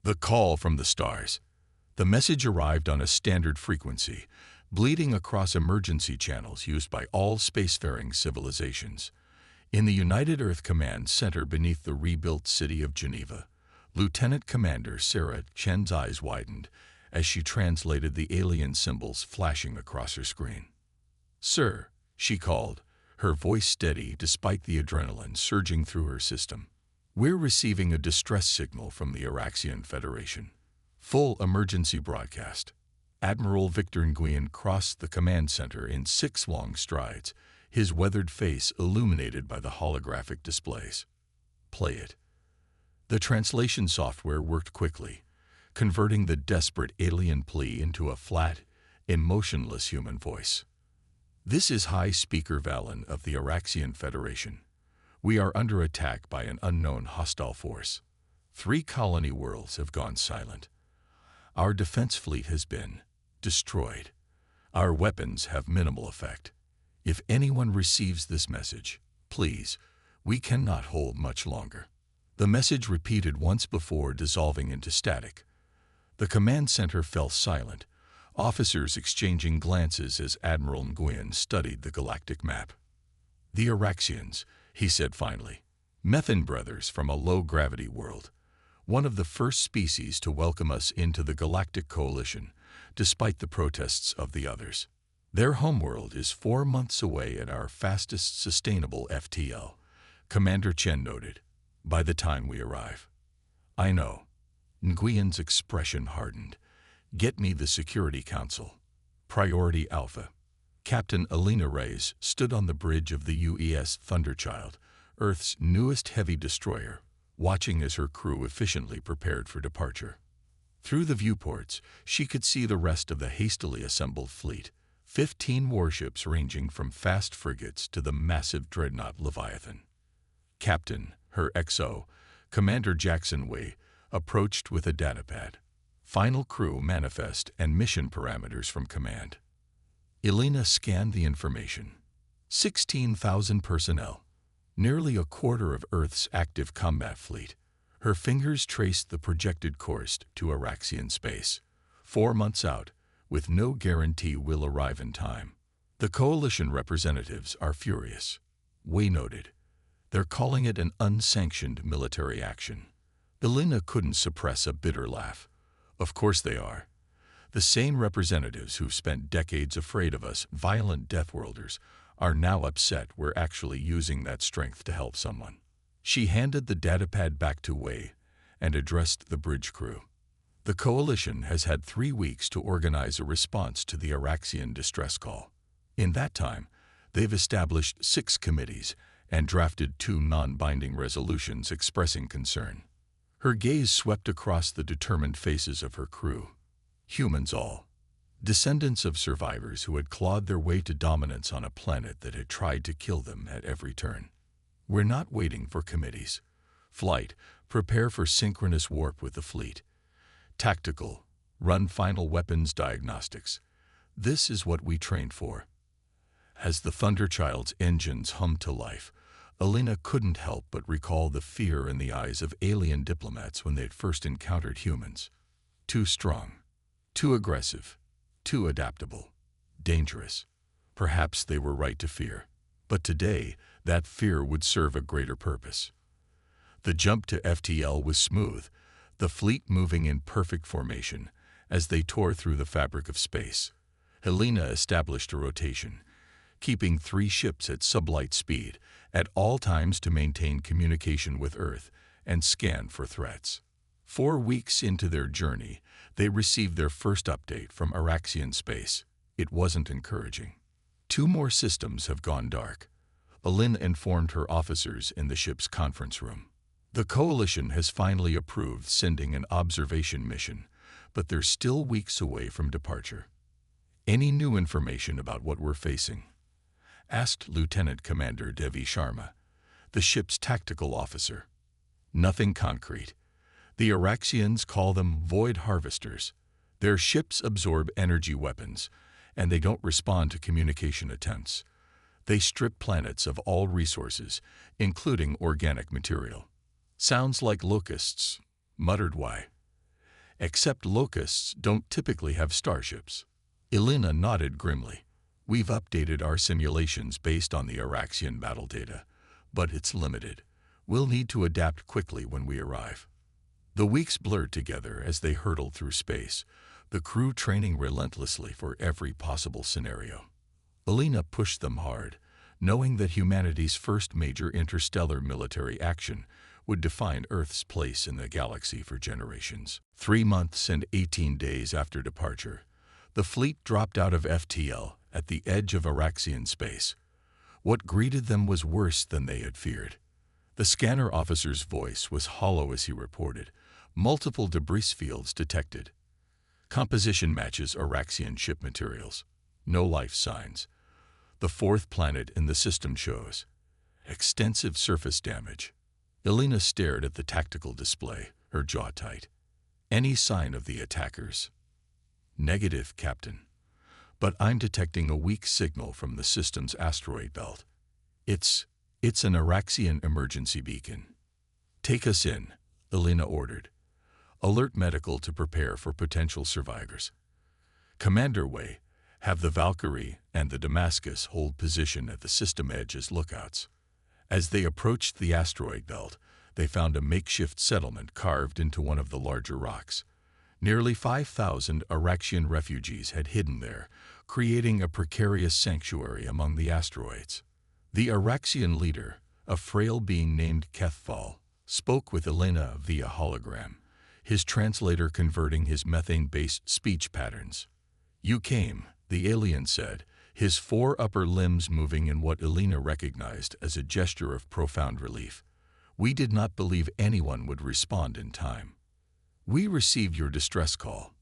The call from the stars. The message arrived on a standard frequency, bleeding across emergency channels used by all spacefaring civilizations. In the United Earth Command Center beneath the rebuilt city of Geneva, Lieutenant Commander Sarah Chen's eyes widened as she translated the alien symbols flashing across her screen. "Sir," she called, her voice steady despite the adrenaline surging through her system. "We're receiving a distress signal from the Araxian Federation. Full emergency broadcast." Admiral Victor Nguyen crossed the command center in 6 long strides, his weathered face illuminated by the holographic displays. "Play it." The translation software worked quickly, converting the desperate alien plea into a flat, emotionless human voice. "This is High Speaker Valen of the Araxian Federation. We are under attack by an unknown hostile force. 3 colony worlds have gone silent. Our defense fleet has been destroyed. Our weapons have minimal effect. If anyone receives this message, please, we cannot hold much longer." The message repeated once before dissolving into static. The command center fell silent, officers exchanging glances as Admiral Nguyen studied the galactic map. "The Araxians," he said finally. "Methane brothers from a low-gravity world. One of the first species to welcome us into the Galactic Coalition, despite the protests of the others. Their homeworld is 4 months away at our fastest sustainable FTL," Commander Chen noted, "by the time we arrive." "I know." Nguyen's expression hardened. "Get me the Security Council. Priority Alpha." Captain Alina Reyes stood on the bridge of the UES Thunderchild, Earth's newest heavy destroyer, watching as her crew efficiently prepared for departure. Through the viewports, she could see the rest of the hastily assembled fleet, 15 warships ranging from fast frigates to the massive dreadnought Leviathan. Captain, her XO, Commander Jackson Wei, approached with a datapad. Final crew manifest and mission parameters from command. Elena scanned the information. 16,000 personnel, nearly a quarter of Earth's active combat fleet. Her fingers traced the projected course to Araxian space. 4 months out, with no guarantee we'll arrive in time. The coalition representatives are furious. Wei noted. They're calling it an unsanctioned military action. Elena couldn't suppress a bitter laugh. Of course they are. The same representatives who've spent decades afraid of us, violent deathworlders, are now upset we're actually using that strength to help someone. She handed the datapad back to Wei and addressed the bridge crew. The coalition has had 3 weeks to organize a response to the Araxian distress call. In that time, they've established 6 committees and drafted 2 non-binding resolutions expressing concern. Her gaze swept across the determined faces of her crew. Humans all. Descendants of survivors who had clawed their way to dominance on a planet that had tried to kill them at every turn. "We're not waiting for committees. Flight, prepare for synchronous warp with the fleet. Tactical, run final weapons diagnostics. This is what we trained for." As the Thunderchild's engines hummed to life, Elena couldn't help but recall the fear in the eyes of alien diplomats when they'd first encountered humans. Too strong, too aggressive, too adaptable, dangerous. Perhaps they were right to fear, but today that fear would serve a greater purpose. The jump to FTL was smooth, the fleet moving in perfect formation as they tore through the fabric of space. Helena established a rotation, keeping 3 ships at sublight speed at all times to maintain communication with Earth and scan for threats. 4 weeks into their journey, they received their first update from Araxian space. It wasn't encouraging. 2 more systems have gone dark, Elena informed her officers in the ship's conference room. The coalition has finally approved sending an observation mission, but they're still weeks away from departure. "Any new information about what we're facing?" asked Lieutenant Commander Devi Sharma, the ship's tactical officer. "Nothing concrete. The Araxians call them void harvesters. Their ships absorb energy weapons, and they don't respond to communication attempts. They strip planets of all resources, including organic material." "Sounds like locusts," muttered Wei. Except locusts don't typically have starships. Elena nodded grimly. We've updated our simulations based on the Araxian battle data, but it's limited. We'll need to adapt quickly when we arrive. The weeks blurred together as they hurtled through space, the crew training relentlessly for every possible scenario. Elena pushed them hard, knowing that humanity's first major interstellar military action would define Earth's place in the galaxy for generations. 3 months and 18 days after departure, the fleet dropped out of FTL at the edge of Araxian space. What greeted them was worse than they had feared. The scanner officer's voice was hollow as he reported, multiple debris fields detected. Composition matches Araxian ship materials. No life signs. The fourth planet in the system shows extensive surface damage. Elena stared at the tactical display, her jaw tight. Any sign of the attackers? Negative, Captain. But I'm detecting a weak signal from the system's asteroid belt. It's an Araxian emergency beacon. Take us in, Elena ordered. Alert medical to prepare for potential survivors. Commander Wei, have the Valkyrie and the Damascus hold position at the system edge as lookouts. As they approached the asteroid belt, they found a makeshift settlement carved into one of the larger rocks. Nearly 5,000 Araxian refugees had hidden there, creating a precarious sanctuary among the asteroids. The Araxian leader, a frail being named Kethval, spoke with Elena via hologram, his translator converting his methane-based speech patterns. You came, the alien said, his 4 upper limbs moving in what Elena recognized as a gesture of profound relief. We did not believe anyone would respond in time. We received your distress call,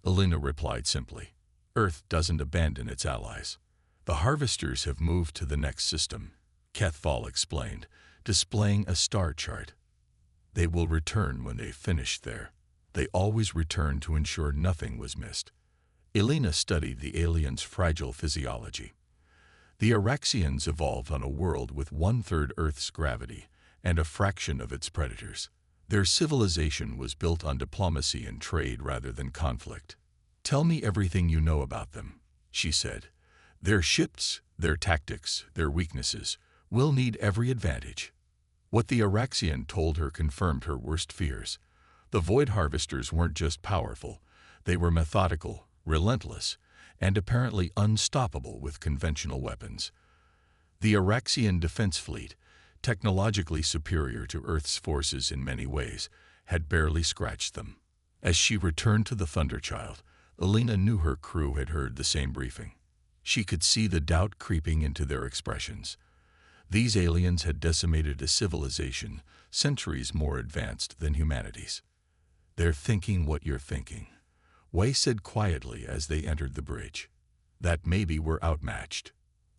Elena replied simply. Earth doesn't abandon its allies. The harvesters have moved to the next system, Kethval explained, displaying a star chart. They will return when they've finished there. They always return to ensure nothing was missed. Elena studied the aliens' fragile physiology. The Araxians evolved on a world with 1/3 Earth's gravity and a fraction of its predators. Their civilization was built on diplomacy and trade rather than conflict. Tell me everything you know about them, she said. Their ships, their tactics, their weaknesses. We'll need every advantage. What the Araxian told her confirmed her worst fears. The Void Harvesters weren't just powerful. They were methodical, relentless, and apparently unstoppable with conventional weapons. The Araxian defense fleet, technologically superior to Earth's forces in many ways, had barely scratched them. As she returned to the Thunderchild, Elena knew her crew had heard the same briefing. She could see the doubt creeping into their expressions. These aliens had decimated a civilization centuries more advanced than humanity's. They're thinking what you're thinking, Wei said quietly as they entered the bridge. That maybe we're outmatched.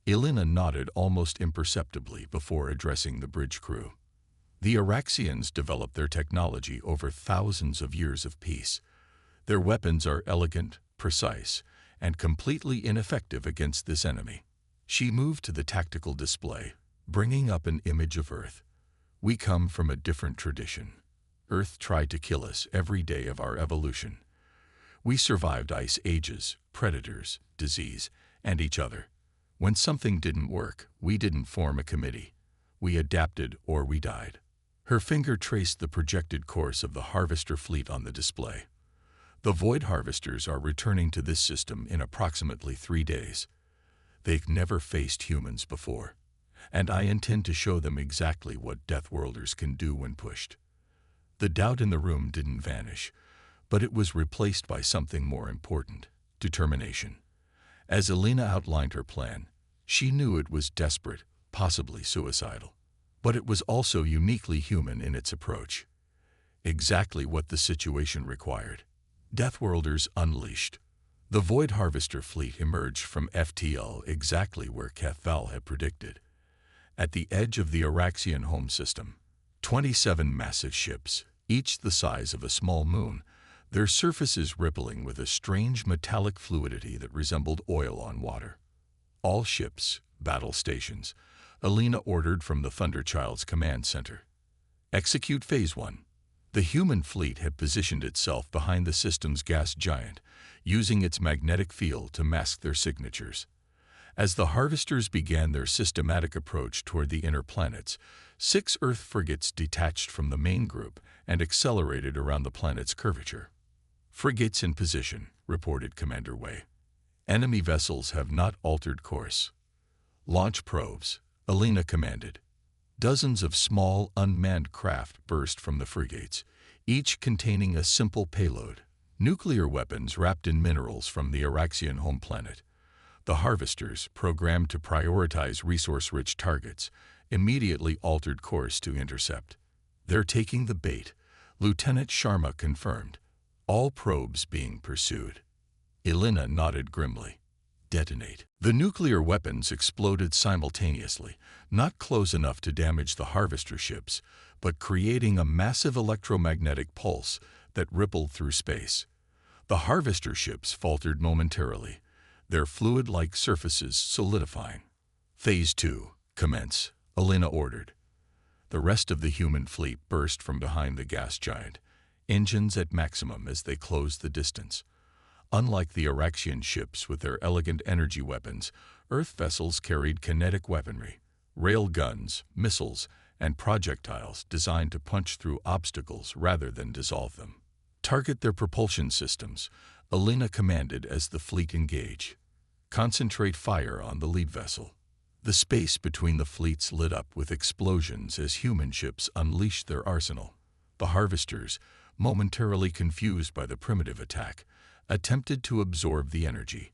Elena nodded almost imperceptibly before addressing the bridge crew. The Araxians developed their technology over thousands of years of peace. Their weapons are elegant, precise, and completely ineffective against this enemy. She moved to the tactical display, bringing up an image of Earth. We come from a different tradition. Earth tried to kill us every day of our evolution. We survived ice ages, predators, disease, and each other. When something didn't work, we didn't form a committee. We adapted or we died. Her finger traced the projected course of the harvester fleet on the display. The Void Harvesters are returning to this system in approximately 3 days. They've never faced humans before, and I intend to show them exactly what Deathworlders can do when pushed. The doubt in the room didn't vanish, but it was replaced by something more important: determination. As Elena outlined her plan, she knew it was desperate, possibly suicidal, but it was also uniquely human in its approach. Exactly what the situation required. Deathworlders unleashed. The Void Harvester fleet emerged from FTL exactly where Kethval had predicted. At the edge of the Araxian home system, 27 massive ships, each the size of a small moon, their surfaces rippling with a strange metallic fluidity that resembled oil on water. All ships, battle stations, Elena ordered from the Thunderchild's command center. Execute Phase 1. The human fleet had positioned itself behind the system's gas giant, using its magnetic field to mask their signatures. As the harvesters began their systematic approach toward the inner planets, 6 Earth frigates detached from the main group and accelerated around the planet's curvature. "Frigates in position," reported Commander Wei. "Enemy vessels have not altered course." "Launch probes," Alina commanded. Dozens of small, unmanned craft burst from the frigates, each containing a simple payload: nuclear weapons wrapped in minerals from the Araxian home planet. The harvesters, programmed to prioritize resource-rich targets, immediately altered course to intercept. "They're taking the bait," Lieutenant Sharma confirmed. "All probes being pursued." Elena nodded grimly. "Detonate." The nuclear weapons exploded simultaneously, not close enough to damage the harvester ships, but creating a massive electromagnetic pulse that rippled through space. The harvester ships faltered momentarily, their fluid-like surfaces solidifying. "Phase 2, commence," Elena ordered. The rest of the human fleet burst from behind the gas giant, engines at maximum as they closed the distance. Unlike the Araxian ships with their elegant energy weapons, Earth vessels carried kinetic weaponry, rail guns, missiles, and projectiles designed to punch through obstacles rather than dissolve them. "Target their propulsion systems," Elena commanded as the fleet engaged. "Concentrate fire on the lead vessel." The space between the fleets lit up with explosions as human ships unleashed their arsenal. The harvesters, momentarily confused by the primitive attack, attempted to absorb the energy,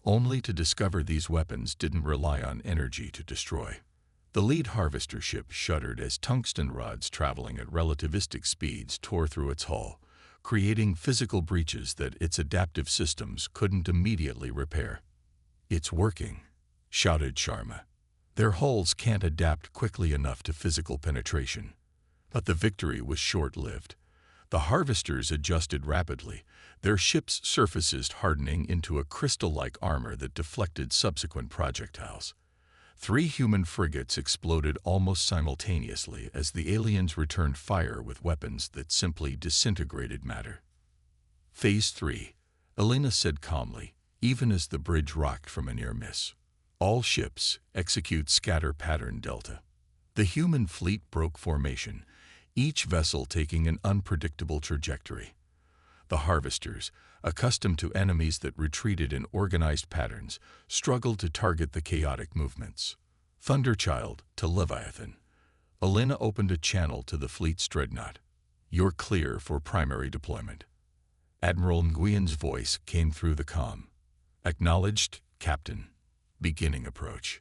only to discover these weapons didn't rely on energy to destroy. The lead harvester ship shuddered as tungsten rods traveling at relativistic speeds tore through its hull, creating physical breaches that its adaptive systems couldn't immediately repair. "It's working," shouted Sharma. "Their hulls can't adapt quickly enough to physical penetration." But the victory was short-lived. The harvesters adjusted rapidly, their ships' surfaces hardening into a crystal-like armor that deflected subsequent projectiles. 3 human frigates exploded almost simultaneously as the aliens returned fire with weapons that simply disintegrated matter. "Phase 3, Elena said calmly, even as the bridge rocked from a near miss. "All ships execute scatter pattern delta." The human fleet broke formation, each vessel taking an unpredictable trajectory. The harvesters, accustomed to enemies that retreated in organized patterns, struggled to target the chaotic movements. "Thunderchild to Leviathan." Elena opened a channel to the fleet's dreadnought. "You're clear for primary deployment." Admiral Nguyen's voice came through the comm. "Acknowledged, Captain. Beginning approach."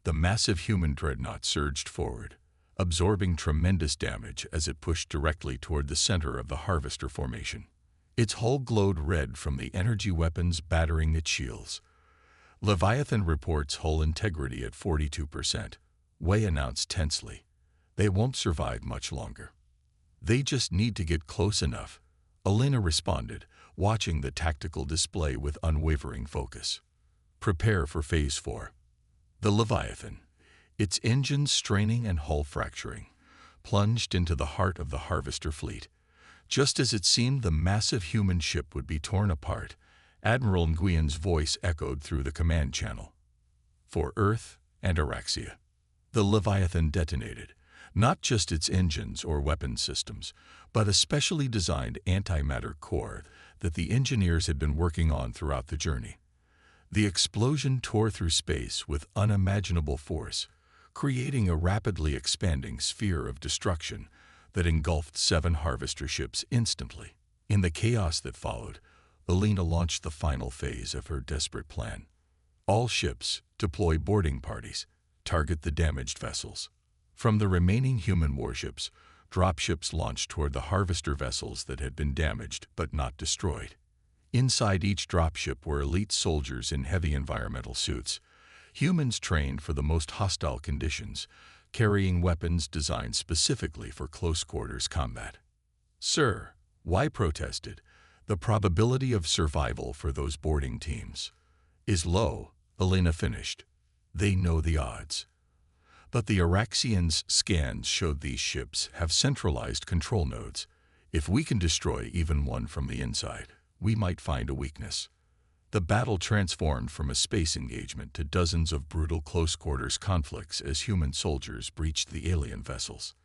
The massive human dreadnought surged forward, absorbing tremendous damage as it pushed directly toward the center of the harvester formation. Its hull glowed red from the energy weapons battering its shields. "Leviathan reports hull integrity at 42%, Wei announced tensely. "They won't survive much longer." "They just need to get close enough," Elena responded, watching the tactical display with unwavering focus. "Prepare for Phase 4. The Leviathan, its engines straining and hull fracturing, plunged into the heart of the harvester fleet. Just as it seemed the massive human ship would be torn apart, Admiral Nguyen's voice echoed through the command channel. "For Earth and Araxia." The Leviathan detonated, not just its engines or weapon systems, but a specially designed antimatter core that the engineers had been working on throughout the journey. The explosion tore through space with unimaginable force, creating a rapidly expanding sphere of destruction that engulfed 7 harvester ships instantly. In the chaos that followed, Elena launched the final phase of her desperate plan. "All ships, deploy boarding parties, target the damaged vessels." From the remaining human warships, dropships launched toward the harvester vessels that had been damaged but not destroyed. Inside each dropship were elite soldiers in heavy environmental suits, humans trained for the most hostile conditions, carrying weapons designed specifically for close-quarters combat. "Sir," Wei protested, "the probability of survival for those boarding teams is low," Elena finished. "They know the odds." But the Araxians' scans showed these ships have centralized control nodes. If we can destroy even one from the inside, we might find a weakness. The battle transformed from a space engagement to dozens of brutal close-quarters conflicts as human soldiers breached the alien vessels.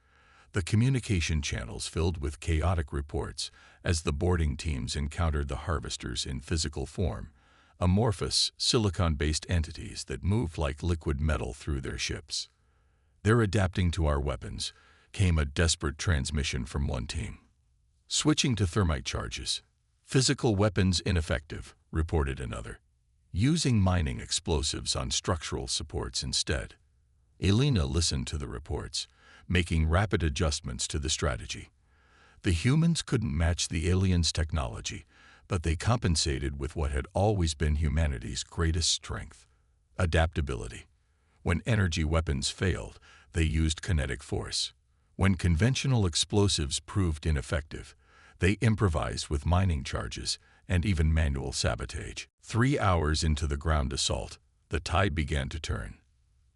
The communication channels filled with chaotic reports as the boarding teams encountered the harvesters in physical form, amorphous, silicon-based entities that moved like liquid metal through their ships. "They're adapting to our weapons," came a desperate transmission from one team. "Switching to thermite charges. Physical weapons ineffective," reported another. "Using mining explosives on structural supports instead." Elena listened to the reports, making rapid adjustments to the strategy. The humans couldn't match the aliens' technology, but they compensated with what had always been humanity's greatest strength: adaptability. When energy weapons failed, they used kinetic force. When conventional explosives proved ineffective, they improvised with mining charges and even manual sabotage. 3 hours into the ground assault, the tide began to turn.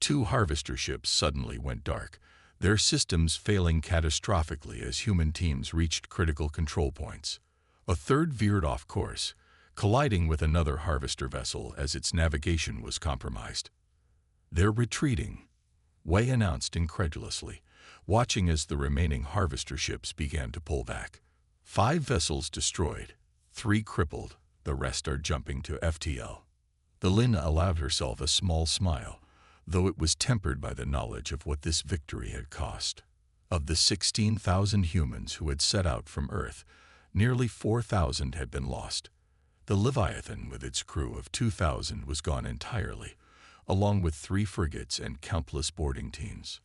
2 harvester ships suddenly went dark, their systems failing catastrophically as human teams reached critical control points. A third veered off course, colliding with another harvester vessel as its navigation was compromised. "They're retreating," Wei announced incredulously, watching as the remaining harvester ships began to pull back. 5 vessels destroyed, 3 crippled, the rest are jumping to FTL. Elena allowed herself a small smile, though it was tempered by the knowledge of what this victory had cost. Of the 16,000 humans who had set out from Earth, nearly 4,000 had been lost. The Leviathan, with its crew of 2,000, was gone entirely, along with 3 frigates and countless boarding teams.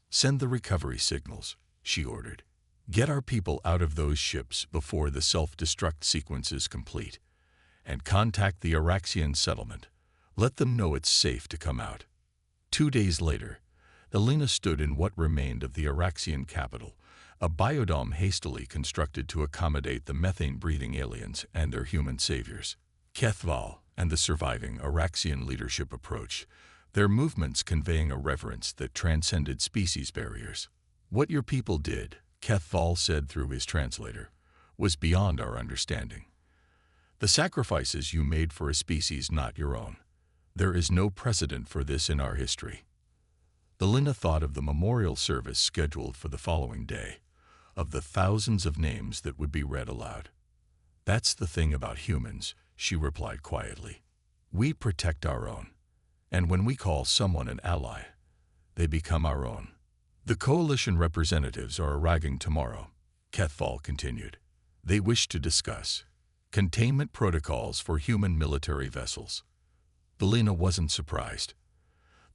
"Send the recovery signals," she ordered. "Get our people out of those ships before the self-destruct sequence is complete, and contact the Araxian settlement. Let them know it's safe to come out." 2 days later, Elena stood in what remained of the Araxian capital, a biodome hastily constructed to accommodate the methane-breathing aliens and their human saviors. Kethval and the surviving Araxian leadership approached, their movements conveying a reverence that transcended species barriers. "What your people did," Kethval said through his translator, "was beyond our understanding. The sacrifices you made for a species not your own. There is no precedent for this in our history." Elena thought of the memorial service scheduled for the following day, of the thousands of names that would be read aloud. "That's the thing about humans," she replied quietly. "We protect our own, and when we call someone an ally, they become our own." "The coalition representatives are arriving tomorrow," Kethval continued. "They wish to discuss containment protocols for human military vessels." Elena wasn't surprised.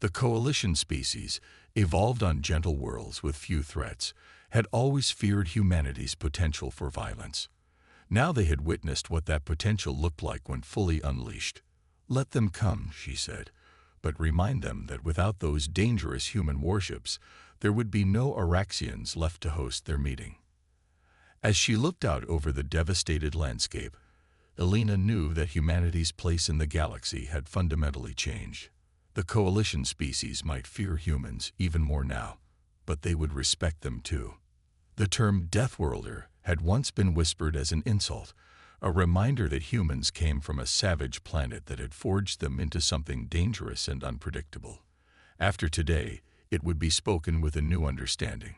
The coalition species, evolved on gentle worlds with few threats, had always feared humanity's potential for violence. Now they had witnessed what that potential looked like when fully unleashed. "Let them come," she said, "but remind them that without those dangerous human warships, there would be no Araxians left to host their meeting." As she looked out over the devastated landscape, Elena knew that humanity's place in the galaxy had fundamentally changed. The coalition species might fear humans even more now, but they would respect them too. The term Deathworlder had once been whispered as an insult, a reminder that humans came from a savage planet that had forged them into something dangerous and unpredictable. After today, it would be spoken with a new understanding,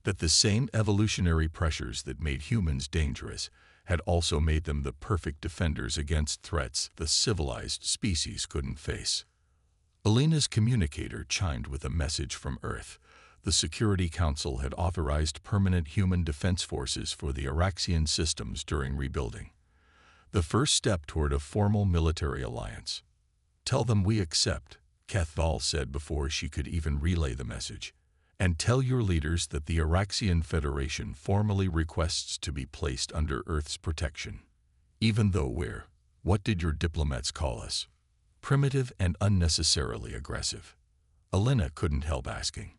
that the same evolutionary pressures that made humans dangerous had also made them the perfect defenders against threats the civilized species couldn't face. Elena's communicator chimed with a message from Earth. The Security Council had authorized permanent human defense forces for the Araxian systems during rebuilding, the first step toward a formal military alliance. "Tell them we accept," Kethval said before she could even relay the message. "And tell your leaders that the Araxian Federation formally requests to be placed under Earth's protection. Even though we're, what did your diplomats call us? Primitive and unnecessarily aggressive." Elena couldn't help asking.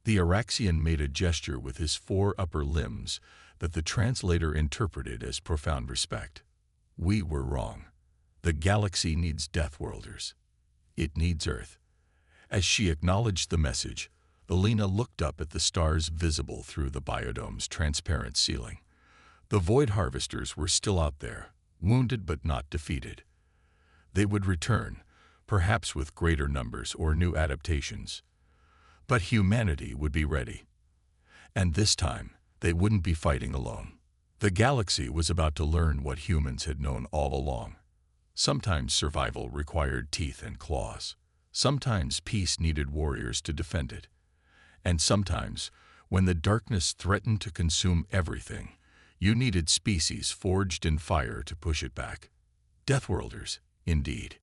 The Araxian made a gesture with his 4 upper limbs that the translator interpreted as profound respect. "We were wrong. The galaxy needs Deathworlders. It needs Earth. As she acknowledged the message, Alina looked up at the stars visible through the biodome's transparent ceiling. The Void Harvesters were still out there, wounded but not defeated. They would return, perhaps with greater numbers or new adaptations. But humanity would be ready. And this time, they wouldn't be fighting alone. The galaxy was about to learn what humans had known all along. Sometimes survival required teeth and claws. Sometimes peace needed warriors to defend it. And sometimes, when the darkness threatened to consume everything, you needed species forged in fire to push it back. Deathworlders, indeed.